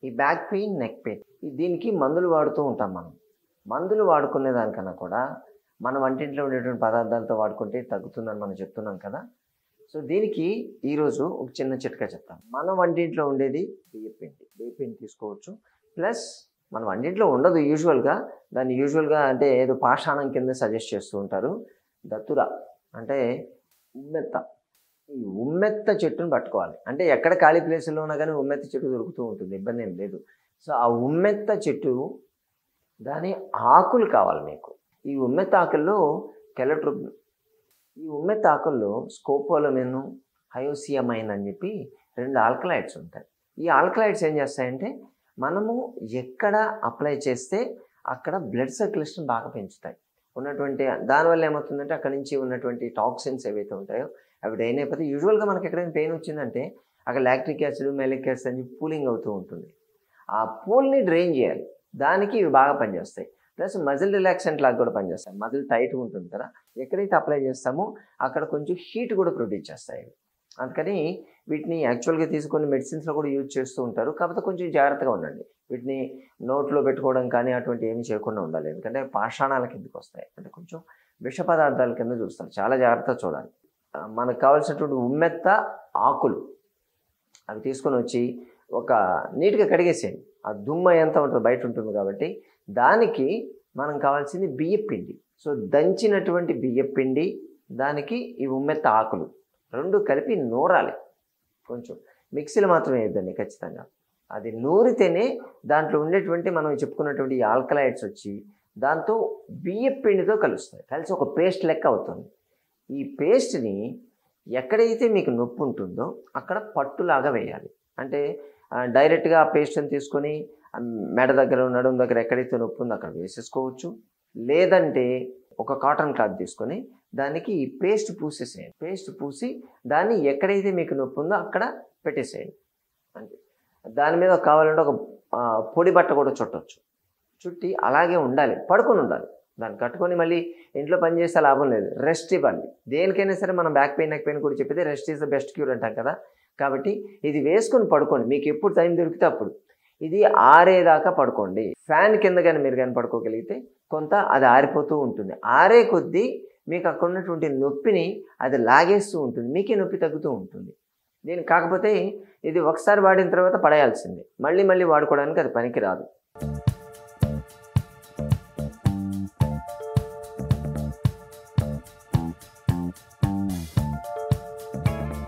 ఈ back pain, neck pain దీనికి మందులు వాడుతూ ఉంటాం మనం. మందులు వాడుకునే దానికన్నా కూడా మన వంటింట్లో ఉండేటువంటి పదార్థాలతో వాడుకుంటే తగ్గుతుందని మనం చెప్తున్నాం కదా. సో దీనికి ఈరోజు ఒక చిన్న చిట్కా చెప్తాను. మన వంటింట్లో ఉండేది బియ్యపిండి తీసుకోవచ్చు. ప్లస్ మన వంటింట్లో ఉండదు యూజువల్గా, దాన్ని యూజువల్గా అంటే ఏదో పాషాణం కింద సజెస్ట్ చేస్తూ ఉంటారు. దత్తుర అంటే ఉమ్మెత్త. ఈ ఉమ్మెత్త చెట్టును పట్టుకోవాలి. అంటే ఎక్కడ ఖాళీ ప్లేసుల్లో ఉన్నా కానీ ఉమ్మెత్త చెట్టు దొరుకుతూ ఉంటుంది, ఇబ్బంది ఏం లేదు. సో ఆ ఉమ్మెత్త చెట్టు దాని ఆకులు కావాలి మీకు. ఈ ఉమ్మెత్త ఆకుల్లో ఈ ఉమ్మెత్త ఆకుల్లో స్కోపోలమిన్, హయోసియమైన్ అని చెప్పి 2 ఆల్కలాయిడ్స్ ఉంటాయి. ఈ ఆల్కలాయిడ్స్ ఏం చేస్తాయంటే మనము ఎక్కడ అప్లై చేస్తే అక్కడ బ్లడ్ సర్క్యులేషన్ బాగా పెంచుతాయి. ఉన్నటువంటి దానివల్ల ఏమవుతుందంటే అక్కడ నుంచి ఉన్నటువంటి టాక్సిన్స్ ఏవైతే ఉంటాయో అవి డ్రైన్ అయిపోతే యూజువల్గా మనకి ఎక్కడైనా పెయిన్ వచ్చిందంటే అక్కడ లాక్టిక్ యాసిడ్, మెలిక్ యాసిడ్ అని పూలింగ్ అవుతూ ఉంటుంది. ఆ పూల్ని డ్రైన్ చేయాలి. దానికి ఇవి బాగా పనిచేస్తాయి. ప్లస్ మజిల్ రిలాక్సెంట్ లాగా కూడా పనిచేస్తాయి. మజిల్ టైట్గా ఉంటుంది కదా, ఎక్కడైతే అప్లై చేస్తామో అక్కడ కొంచెం హీట్ కూడా ప్రొడ్యూస్ చేస్తాయి. అందుకని వీటిని యాక్చువల్గా తీసుకొని మెడిసిన్స్లో కూడా యూజ్ చేస్తూ ఉంటారు. కాకపోతే కొంచెం జాగ్రత్తగా ఉండండి. వీటిని నోట్లో పెట్టుకోవడం కానీ అటువంటి ఏమి చేయకుండా ఉండాలి. ఎందుకంటే పాషాణాల కిందకి వస్తాయి, అంటే కొంచెం విష పదార్థాల కింద చూస్తారు. చాలా జాగ్రత్తగా చూడాలి. మనకు కావాల్సినటువంటి ఉమ్మెత్త ఆకులు అవి తీసుకొని వచ్చి ఒక నీట్గా కడిగేసేయండి. ఆ దుమ్మ ఎంత ఉంటుంది బయట ఉంటుంది కాబట్టి దానికి మనం కావాల్సింది బియ్యపిండి. సో దంచినటువంటి బియ్యపిండి, దానికి ఈ ఉమ్మెత్త ఆకులు 2 కలిపి నూరాలి. కొంచెం మిక్సీలో మాత్రమే వేద్దండి ఖచ్చితంగా. అది నూరితేనే దాంట్లో ఉండేటువంటి మనం చెప్పుకున్నటువంటి ఆల్కలాయిడ్స్ వచ్చి దాంతో బియ్యపిండితో కలుస్తాయి. కలిసి ఒక పేస్ట్ లెక్క అవుతుంది. ఈ పేస్ట్ని ఎక్కడైతే మీకు నొప్పి ఉంటుందో అక్కడ పట్టులాగా వేయాలి. అంటే డైరెక్ట్గా ఆ పేస్ట్ని తీసుకొని మెడ దగ్గర, నడుము దగ్గర ఎక్కడైతే నొప్పి ఉందో అక్కడ వేసేసుకోవచ్చు. లేదంటే ఒక కాటన్ క్లాత్ తీసుకొని దానికి ఈ పేస్ట్ పూసేసేయండి. పేస్ట్ పూసి దాన్ని ఎక్కడైతే మీకు నొప్పి ఉందో అక్కడ పెట్టేసేయండి. అంటే దాని మీద కావాలంటే ఒక పొడి బట్ట కూడా చుట్టవచ్చు. చుట్టి అలాగే ఉండాలి, పడుకొని ఉండాలి. దాన్ని కట్టుకొని మళ్ళీ ఇంట్లో పని చేస్తే లాభం లేదు. రెస్ట్ ఇవ్వాలి. దేనికైనా సరే మనం బ్యాక్ పెయిన్, నెక్ పెయిన్ కూడా చెప్పేది rest is the best cure అంటాం కదా. కాబట్టి ఇది వేసుకొని పడుకోండి. మీకు ఎప్పుడు టైం దొరికితే అప్పుడు. ఇది ఆరేదాకా పడుకోండి. ఫ్యాన్ కింద కానీ మీరు కానీ పడుకోగలిగితే కొంత అది ఆరిపోతూ ఉంటుంది. ఆరే కొద్దీ మీకు అక్కడ ఉన్నటువంటి నొప్పిని అది లాగేస్తూ ఉంటుంది, మీకే నొప్పి తగ్గుతూ ఉంటుంది. దీనికి కాకపోతే ఇది ఒకసారి వాడిన తర్వాత పడేయాల్సిందే. మళ్ళీ వాడుకోవడానికి అది పనికి రాదు.